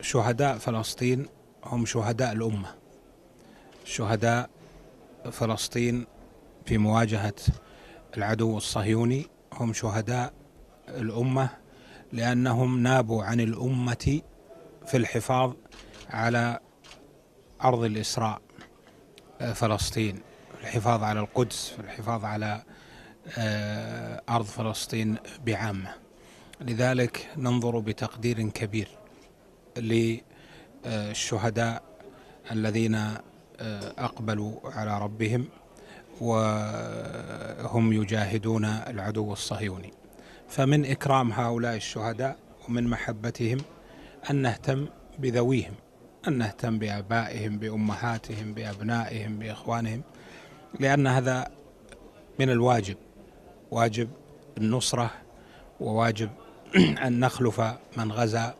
شهداء فلسطين هم شهداء الأمة. شهداء فلسطين في مواجهة العدو الصهيوني هم شهداء الأمة، لأنهم نابوا عن الأمة في الحفاظ على أرض الإسراء فلسطين، الحفاظ على القدس، الحفاظ على أرض فلسطين بعامة. لذلك ننظر بتقدير كبير للشهداء الذين أقبلوا على ربهم وهم يجاهدون العدو الصهيوني. فمن إكرام هؤلاء الشهداء ومن محبتهم أن نهتم بذويهم، أن نهتم بآبائهم، بأمهاتهم، بأبنائهم، بإخوانهم، لأن هذا من الواجب، واجب النصرة، وواجب أن نخلف من غزا